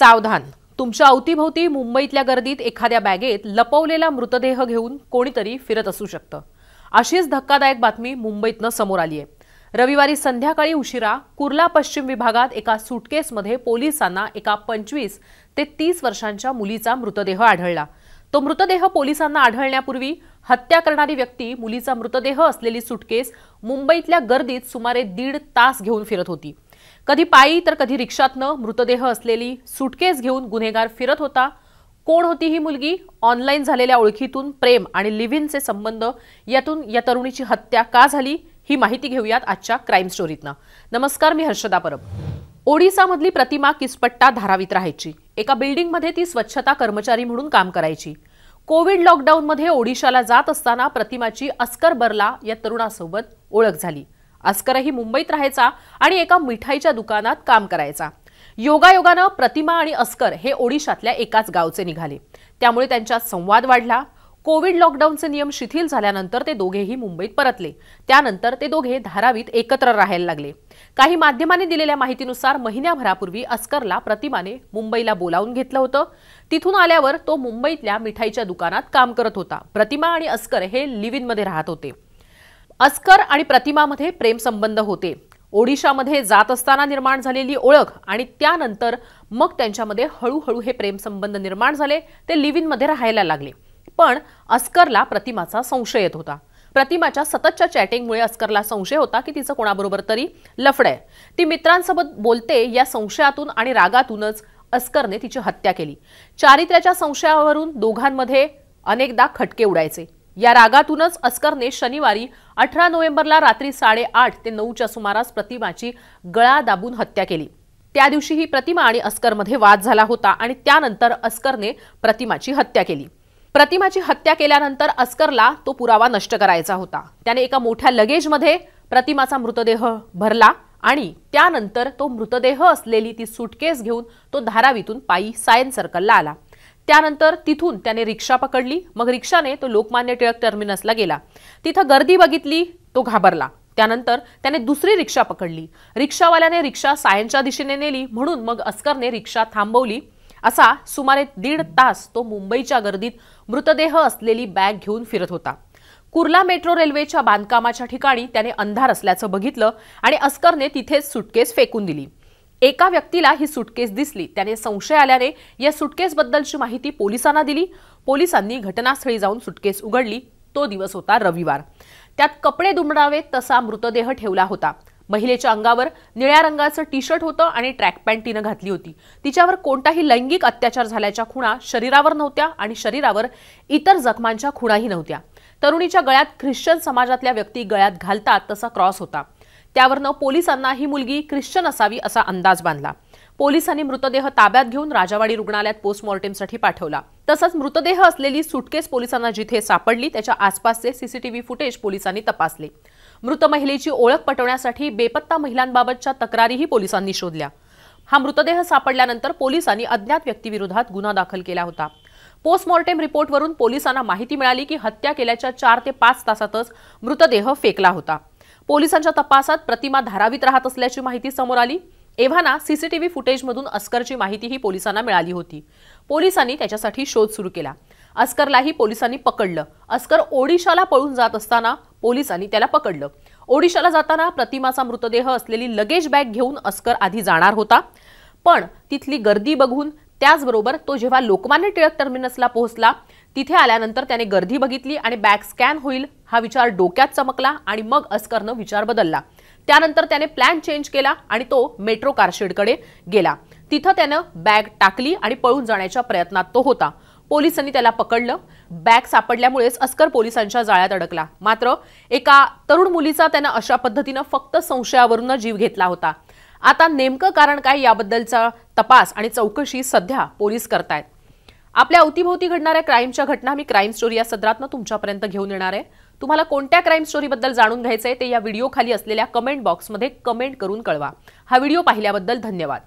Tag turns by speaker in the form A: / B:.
A: सावधान, तुमच्या अवतीभोवती मुंबईतल्या गर्दीत एखाद्या बॅगेत लपवलेला मृतदेह घेऊन कोणीतरी फिरत असू शकतं। अशीच धक्कादायक बातमी मुंबईतनं समोर आली आहे। रविवारी संध्याकाळी उशिरा कुर्ला पश्चिम विभागात एका सूटकेसमध्ये पोलिसांना एका 25 ते 30 वर्षांच्या मुलीचा मृतदेह आढळला। तो मृतदेह पोलिसांना आढळण्यापूर्वी हत्या करणारी व्यक्ती मुलीचा मृतदेह असलेली सूटकेस मुंबईतल्या गर्दीत सुमारे 1.5 तास घेऊन फिरत होती। कधी पायी तर कधी रिक्षातनं मृतदेह असलेली सूटकेस घेऊन गुन्हेगार फिरत होता। कोण होती ही मुलगी? ऑनलाईन झालेल्या ओळखीतून प्रेम आणि लिव्ह इनचे संबंध यातून या तरुणीची हत्या का झाली ही माहिती घेऊयात आजच्या क्राईम स्टोरीतनं। नमस्कार, मी हर्षदा परब। ओडिसामधली प्रतिमा किसपट्टा धारावीत राहायची। एका बिल्डिंगमध्ये ती स्वच्छता कर्मचारी म्हणून काम करायची। कोविड लॉकडाऊनमध्ये ओडिशाला जात असताना प्रतिमाची अस्कर बर्ला या तरुणासोबत ओळख झाली। अस्करही मुंबईत राहायचा आणि एका मिठाईच्या दुकानात काम करायचा। योगायोगानं प्रतिमा आणि अस्कर हे ओडिशातल्या एकाच गावचे निघाले, त्यामुळे त्यांच्यात संवाद वाढला। कोविड लॉकडाऊनचे नियम शिथिल झाल्यानंतर ते दोघेही मुंबईत परतले। त्यानंतर ते दोघे धारावीत एकत्र राहायला लागले। काही माध्यमांनी दिलेल्या माहितीनुसार महिन्याभरापूर्वी अस्करला प्रतिमाने मुंबईला बोलावून घेतलं होतं। तिथून आल्यावर तो मुंबईतल्या मिठाईच्या दुकानात काम करत होता। प्रतिमा आणि अस्कर हे लिव्ह इनमध्ये राहत होते। अस्कर आणि प्रतिमामध्ये प्रेम संबंध होते। ओडिशामध्ये जात असताना निर्माण झालेली ओळख आणि त्यानंतर मग त्यांच्यामध्ये हळूहळू हे प्रेम संबंध निर्माण झाले। ते लिव्ह इनमध्ये राहायला लागले। पण अस्करला प्रतिमाचा संशय येत होता। प्रतिमाच्या सततच्या चॅटिंगमुळे अस्करला संशय होता की तिचं कोणाबरोबर तरी लफडं आहे। ती मित्रांसोबत बोलते या संशयातून आणि रागातूनच अस्करने तिची हत्या केली। चारित्र्याच्या संशयावरून दोघांमध्ये अनेकदा खटके उडायचे। या रागातूनच अस्करने शनिवारी 18 नोव्हेंबरला रात्री 8:30 ते 9च्या सुमारास प्रतिमाची गळा दाबून हत्या केली। त्या दिवशी ही प्रतिमा आणि अस्करमध्ये वाद झाला होता आणि त्यानंतर अस्करने प्रतिमाची हत्या केली। प्रतिमाची हत्या केल्यानंतर अस्करला तो पुरावा नष्ट करायचा होता। त्याने एका मोठ्या लगेजमध्ये प्रतिमाचा मृतदेह भरला आणि त्यानंतर तो मृतदेह असलेली ती सूटकेस घेऊन तो धारावीतून पायी सायन्स सर्कलला आला। त्यानंतर तिथून त्याने रिक्षा पकडली। मग रिक्षाने तो लोकमान्य टिळक टर्मिनसला गेला। तिथं गर्दी बघितली, तो घाबरला। त्यानंतर त्याने दुसरी रिक्षा पकडली। रिक्षावाल्याने रिक्षा सायन्सच्या दिशेने नेली, म्हणून मग अस्करने रिक्षा थांबवली। असा सुमारे 1.5 तास तो मुंबईच्या गर्दीत मृतदेह असलेली बॅग घेऊन फिरत होता। कुर्ला मेट्रो रेल्वेच्या बांधकामाच्या ठिकाणी त्याने अंधार असल्याचं बघितलं आणि अस्करने तिथेच सूटकेस फेकून दिली। एका व्यक्तीला ही सूटकेस दिसली। त्याने संशय आल्याने या सूटकेसबद्दलची माहिती पोलिसांना दिली। पोलिसांनी घटनास्थळी जाऊन सूटकेस उघडली। तो दिवस होता रविवार। त्यात कपडे दुमडावे तसा मृतदेह ठेवला होता। महिलेच्या अंगावर निळ्या रंगाचं टी-शर्ट होतं आणि ट्रॅक पॅन्ट तिनं घातली होती। तिच्यावर कोणताही लैंगिक अत्याचार झाल्याच्या खुणा शरीरावर नव्हत्या आणि शरीरावर इतर जखमांच्या खुणाही नव्हत्या। तरुणीच्या गळ्यात ख्रिश्चन समाजातल्या व्यक्ती गळ्यात घालतात तसा क्रॉस होता। त्यावरनं पोलिसांना ही मुलगी ख्रिश्चन असावी असा अंदाज बांधला। पोलिसांनी मृतदेह ताब्यात घेऊन राजावाडी रुग्णालयात पोस्टमॉर्टेमसाठी पाठवला। तसंच मृतदेह असलेली सूटकेस पोलिसांना जिथे सापडली त्याच्या आसपासचे सीसीटीव्ही फुटेज पोलिसांनी तपासले। मृत महिलेची ओळख पटवण्यासाठी बेपत्ता महिलांबाबतच्या तक्रारीही पोलिसांनी शोधल्या। हा मृतदेह सापडल्यानंतर पोलिसांनी अज्ञात व्यक्तीविरोधात गुन्हा दाखल केला होता। पोस्टमॉर्टेम रिपोर्टवरून पोलिसांना माहिती मिळाली की हत्या केल्याच्या 4 ते 5 तासातच मृतदेह फेकला होता। पोलिसांच्या तपासात प्रतिमा धारावीत राहत असल्याची माहिती समोर आली। एव्हाना सीसीटीव्ही फुटेजमधून अस्करची माहितीही पोलिसांना मिळाली होती। पोलिसांनी त्याच्यासाठी शोध सुरू केला। अस्करलाही पोलिसांनी पकडलं। अस्कर ओडिशाला पळून जात असताना पोलिसांनी त्याला पकडलं। ओडिशाला जाताना प्रतिमाचा मृतदेह असलेली लगेज बॅग घेऊन अस्कर आधी जाणार होता, पण तिथली गर्दी बघून त्याचबरोबर तो जेव्हा लोकमान्य टिळक टर्मिनसला पोहोचला तिथे आल्यानंतर त्याने गर्दी बघितली आणि बॅग स्कॅन होईल हा विचार डोक्यात चमकला आणि मग अस्करनं विचार बदलला। त्यानंतर त्याने प्लॅन चेंज केला आणि तो मेट्रो कारशेडकडे गेला। तिथं त्यानं बॅग टाकली आणि पळून जाण्याच्या प्रयत्नात तो होता। पोलिसांनी त्याला पकडलं। बॅग सापडल्यामुळेच अस्कर पोलिसांच्या जाळ्यात अडकला। मात्र एका तरुण मुलीचा त्यानं अशा पद्धतीनं फक्त संशयावरून जीव घेतला होता। आता नेमकं कारण काय याबद्दलचा तपास आणि चौकशी सध्या पोलीस करतायत। आपल्या अवतीभोवती घडणाऱ्या क्राईमच्या घटना मी क्राईम स्टोरी या सदरातनं तुमच्यापर्यंत घेऊन येणार आहे। तुम्हाला कोणत्या क्राईम स्टोरीबद्दल जाणून घ्यायचंय ते या व्हिडिओ खाली असलेल्या कमेंट बॉक्समध्ये कमेंट करून कळवा। हा व्हिडिओ पाहिल्याबद्दल धन्यवाद।